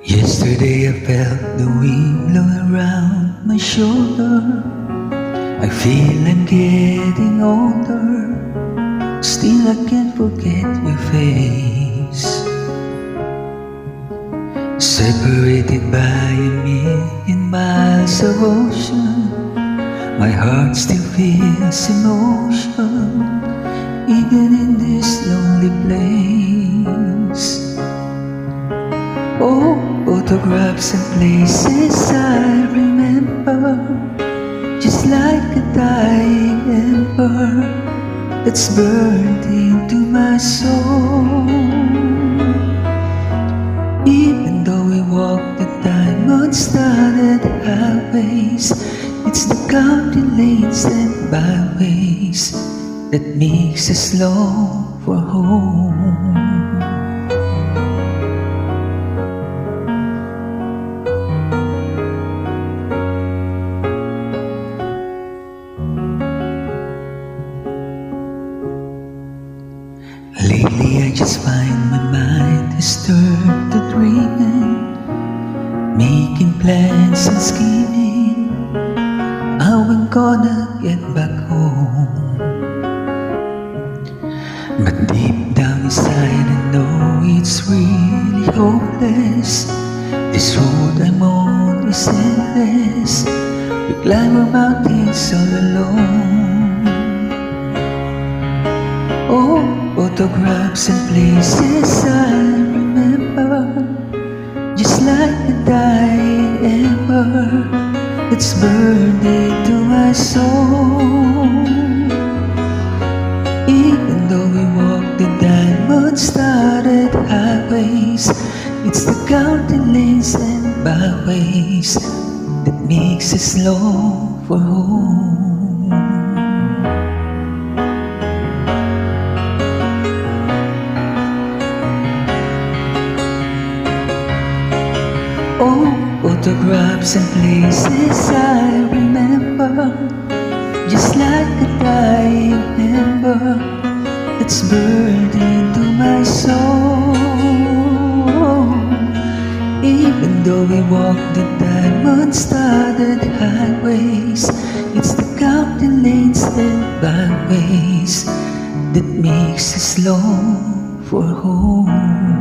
Yesterday I felt the wind blow around my shoulder. I feel I'm getting older, still I can't forget your face. Separated by a million miles of ocean, my heart still feels emotion, even in this lonely place. Oh, photographs and places I remember, just like a dying ember that's burned into my soul. Even though we walked the diamond-studded highways, it's the county lanes and byways that makes us long for home. Lately I just find my mind has turned to dreaming, making plans and scheming how I'm gonna get back home. But deep down inside I know it's really hopeless. This road I'm on is endless. We climb our mountains all alone. Oh, photographs and places I remember, just like a dying ember that's burned into my soul. Even though we walk the diamond-studded highways, it's the county lanes and byways that makes us long for home. Oh, photographs and places I remember, just like a dying ember that's burned into my soul. Even though we walk the diamond-studded highways, it's the county lanes and byways that makes us long for home.